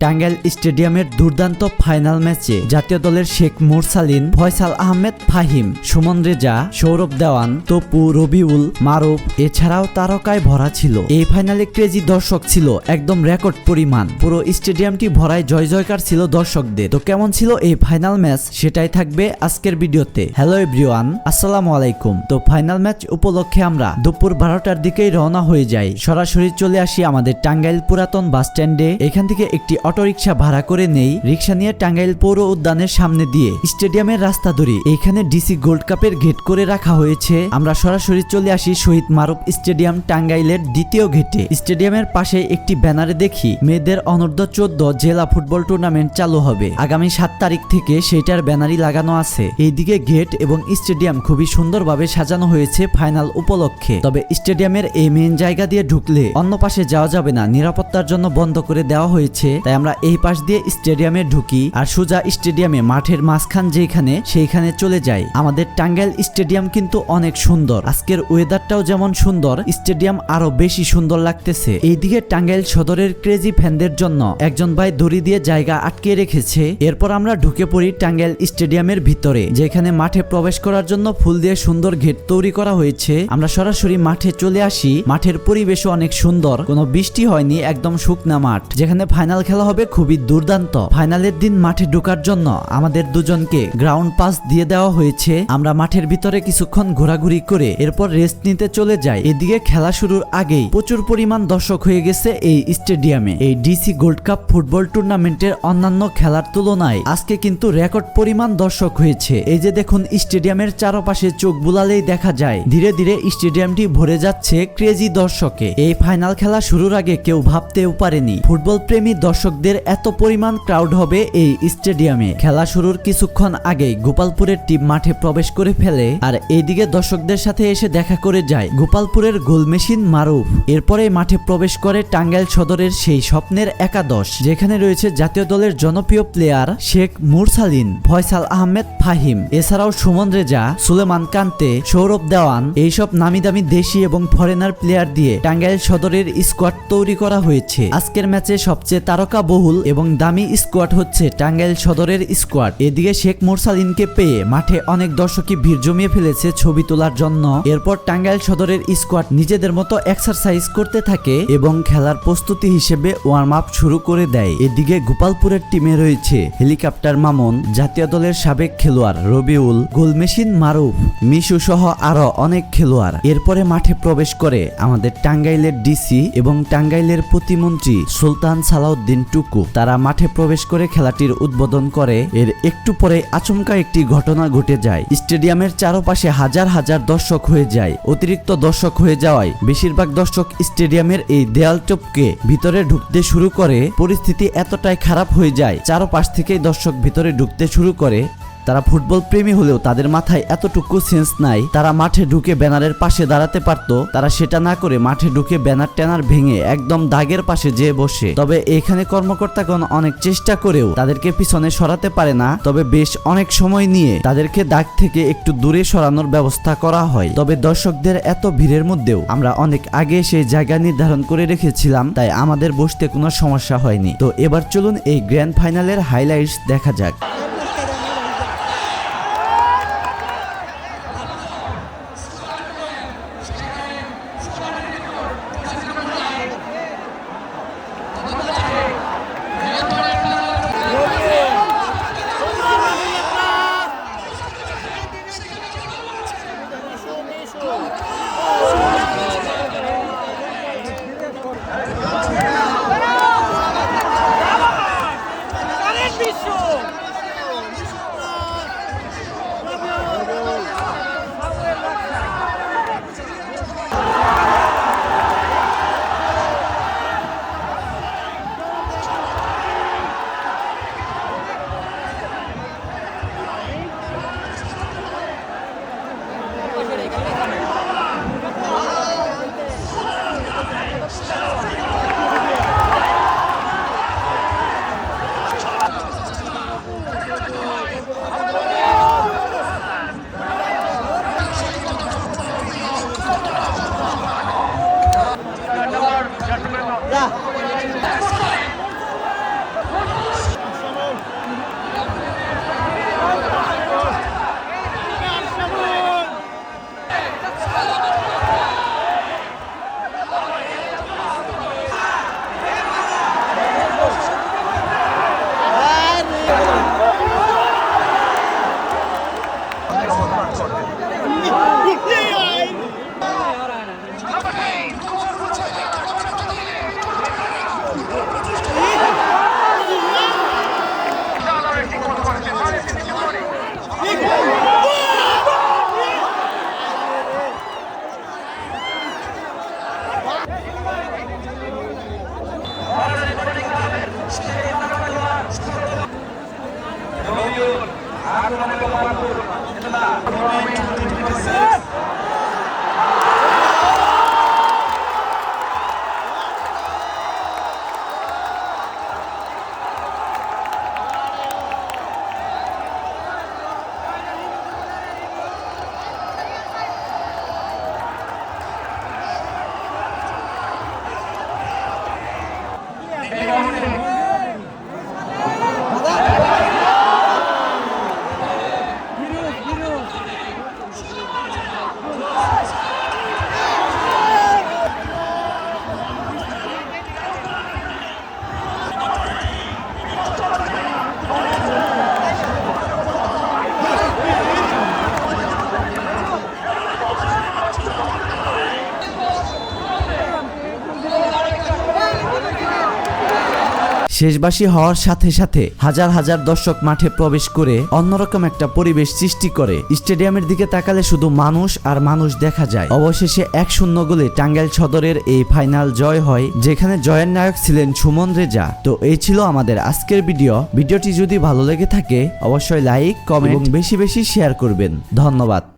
টাঙ্গাইল স্টেডিয়ামের দুর্দান্ত ফাইনাল ম্যাচে জাতীয় দলের শেখ মুরসালিন, ফয়সাল আহমেদ ফাহিম, সুমন রেজা, সৌরভ দেওয়ান, তপু, রবিউল, মারুফ এছাড়াও তারকায় ভরা ছিল। এই ফাইনালে ক্রেজি দর্শক ছিল একদম রেকর্ড পরিমাণ। পুরো স্টেডিয়ামটি ভরায় জয় জয়কার ছিল দর্শকদের। তো কেমন ছিল এই ফাইনাল ম্যাচ সেটাই থাকবে আজকের ভিডিওতে। হ্যালো এভরিওয়ান, আসসালামু আলাইকুম। তো ফাইনাল ম্যাচ উপলক্ষে আমরা দুপুর 12টার দিকেই রওনা হয়ে যাই। সরাসরি চলে আসি আমাদের টাঙ্গাইল পুরাতন বাস স্ট্যান্ডে। এখান থেকে একটি অটোরিকশা ভাড়া করে নেই। রিকশা নিয়ে টাঙ্গাইল পৌর উদ্যানের সামনে দিয়ে স্টেডিয়ামের রাস্তা ধরে এখানে ডিসি গোল্ড কাপের গেট করে রাখা হয়েছে। আমরা সরাসরি চলে আসি শহীদ মারুফ স্টেডিয়াম টাঙ্গাইলের দ্বিতীয় গেটে। স্টেডিয়ামের পাশে একটি ব্যানারে দেখি মেয়েদের অনূর্ধ্ব 14 জেলা ফুটবল টুর্নামেন্ট চালু হবে আগামী 7 তারিখ থেকে, সেটার ব্যানারই লাগানো আছে। এইদিকে গেট এবং স্টেডিয়াম খুবই সুন্দরভাবে সাজানো হয়েছে ফাইনাল উপলক্ষে। তবে স্টেডিয়ামের এই মেইন জায়গা দিয়ে ঢুকলে অন্য পাশে যাওয়া যাবে না, নিরাপত্তার জন্য বন্ধ করে দেওয়া হয়েছে। তাই আমরা এই পাশ দিয়ে স্টেডিয়ামে ঢুকি আর সোজা স্টেডিয়ামে মাঠের মাঝখান যেখানে সেইখানে চলে যাই। আমাদের টাঙ্গাইল স্টেডিয়াম কিন্তু অনেক সুন্দর। আজকের ওয়েদারটাও যেমন সুন্দর, স্টেডিয়াম আরো বেশি সুন্দর লাগতেছে। এইদিকে টাঙ্গাইল সদরের ক্রেজি ফ্যানদের জন্য একজন ভাই দড়ি দিয়ে জায়গা আটকে রেখেছে। এরপর আমরা ঢুকে পড়ি টাঙ্গাইল স্টেডিয়ামের ভিতরে, যেখানে মাঠে প্রবেশ করার জন্য ফুল দিয়ে সুন্দর গেট তৈরি করা হয়েছে। আমরা সরাসরি মাঠে চলে আসি। মাঠের পরিবেশও অনেক সুন্দর, কোনো বৃষ্টি হয়নি, একদম শুকনা মাঠ, যেখানে ফাইনাল খেলা হবে খুবই দুর্দান্ত। ফাইনালের দিন মাঠে ঢোকার জন্য আমাদের দুজনকে গ্রাউন্ড পাস দিয়ে দেওয়া হয়েছে। আমরা মাঠের ভিতরে কিছুক্ষণ ঘোরাঘুরি করে এরপর রেস্ট নিতে চলে যাই। এদিকে খেলা শুরুর আগেই প্রচুর পরিমাণ দর্শক হয়ে গেছে এই স্টেডিয়ামে। এই ডিসি গোল্ড কাপ ফুটবল টুর্নামেন্টের অন্যান্য খেলার তুলনায় আজকে কিন্তু রেকর্ড পরিমাণ দর্শক হয়েছে। এই যে দেখুন, স্টেডিয়ামের চারপাশে চোখ বুলালেই দেখা যায় ধীরে ধীরে স্টেডিয়ামটি ভরে যাচ্ছে ক্রেজি দর্শকে। এই ফাইনাল খেলা শুরুর আগে কেউ ভাবতেও পারেনি ফুটবল প্রেমী দর্শকদের এত পরিমাণ ক্রাউড হবে এই স্টেডিয়ামে। খেলা শুরুর কিছুক্ষণ আগেই গোপালপুরের টিম মাঠে প্রবেশ করে ফেলে, আর এইদিকে দর্শকদের সাথে এসে দেখা করে যায় গোপালপুরের গোল মেশিন মারুফ। এরপরে মাঠে প্রবেশ করে টাঙ্গাইল সদরের সেই স্বপ্নের একাদশ, যেখানে রয়েছে জাতীয় দলের জনপ্রিয় প্লেয়ার শেখ মুরসালিন, ফয়সাল আহমেদ ফাহিম, এছাড়াও সুমন রেজা, সুলেমান কান্তে, সৌরভ দেওয়ান, এইসব নামি দামি দেশি এবং ফরেনার প্লেয়ার দিয়ে টাঙ্গাইল সদরের স্কোয়াড তৈরি করা হয়েছে। আজকের ম্যাচে সবচেয়ে তারকা বহুল এবং দামি স্কোয়াড হচ্ছে টাঙ্গাইল সদরের স্কোয়াড। এদিকে শেখ মুরসালিনকে পেয়ে মাঠে অনেক দর্শকই ভিড় জমিয়ে ফেলেছে ছবি তোলার জন্য। এরপর টাঙ্গাইল সদরের স্কোয়াড নিজেদের মতো এক্সারসাইজ করতে থাকে এবং খেলার প্রস্তুতি হিসেবে ওয়ার্ম আপ শুরু করে দেয়। এদিকে গোপালপুরের টিমে রয়েছে হেলিকপ্টার মামুন, জাতীয় দলের সাবেক খেলোয়াড় রবিউল, গোল মেশিন মারুফ, মিশু সহ আরো অনেক খেলোয়াড়। এরপরে মাঠে প্রবেশ করে আমাদের টাঙ্গাইলের ডিসি এবং টাঙ্গাইলের প্রতিমন্ত্রী সুলতান সালাউদ্দিন টুকু। তারা মাঠে প্রবেশ করে খেলাটির উদ্বোধন করে। এর একটু পরে আচমকা একটি ঘটনা ঘটে যায়। স্টেডিয়ামের চারপাশে হাজার হাজার দর্শক হয়ে যায়। অতিরিক্ত দর্শক হয়ে যাওয়ায় বেশিরভাগ দর্শক স্টেডিয়ামের এই দেয়াল টপকে ভিতরে ঢুকতে শুরু করে। পরিস্থিতি এতটাই খারাপ হয়ে যায়, চারপাশ থেকেই দর্শক ভিতরে ঢুকতে শুরু করে। তারা ফুটবল প্রেমী হলেও তাদের মাথায় এতটুকু সেন্স নাই তারা মাঠে ঢুকে ব্যানারের পাশে দাঁড়াতে পারতো। তারা সেটা না করে মাঠে ঢুকে ব্যানার ট্যানার ভেঙে একদম দাগের পাশে যেয়ে বসে। তবে এখানে কর্মকর্তাগণ অনেক চেষ্টা করেও তাদেরকে পিছনে সরাতে পারে না। তবে বেশ অনেক সময় নিয়ে তাদেরকে দাগ থেকে একটু দূরে সরানোর ব্যবস্থা করা হয়। তবে দর্শকদের এত ভিড়ের মধ্যেও আমরা অনেক আগে সেই জায়গা নির্ধারণ করে রেখেছিলাম, তাই আমাদের বসতে কোনো সমস্যা হয়নি। তো এবার চলুন এই গ্র্যান্ড ফাইনালের হাইলাইটস দেখা যাক। শেষবাসী হওয়ার সাথে সাথে হাজার হাজার দর্শক মাঠে প্রবেশ করে অন্যরকম একটা পরিবেশ সৃষ্টি করে। স্টেডিয়ামের দিকে তাকালে শুধু মানুষ আর মানুষ দেখা যায়। অবশেষে 1-0 গোলে টাঙ্গাইল সদরের এই ফাইনাল জয় হয়, যেখানে জয়ের নায়ক ছিলেন সুমন রেজা। তো এই ছিল আমাদের আজকের ভিডিওটি যদি ভালো লেগে থাকে অবশ্যই লাইক, কমেন্ট এবং বেশি বেশি শেয়ার করবেন। ধন্যবাদ।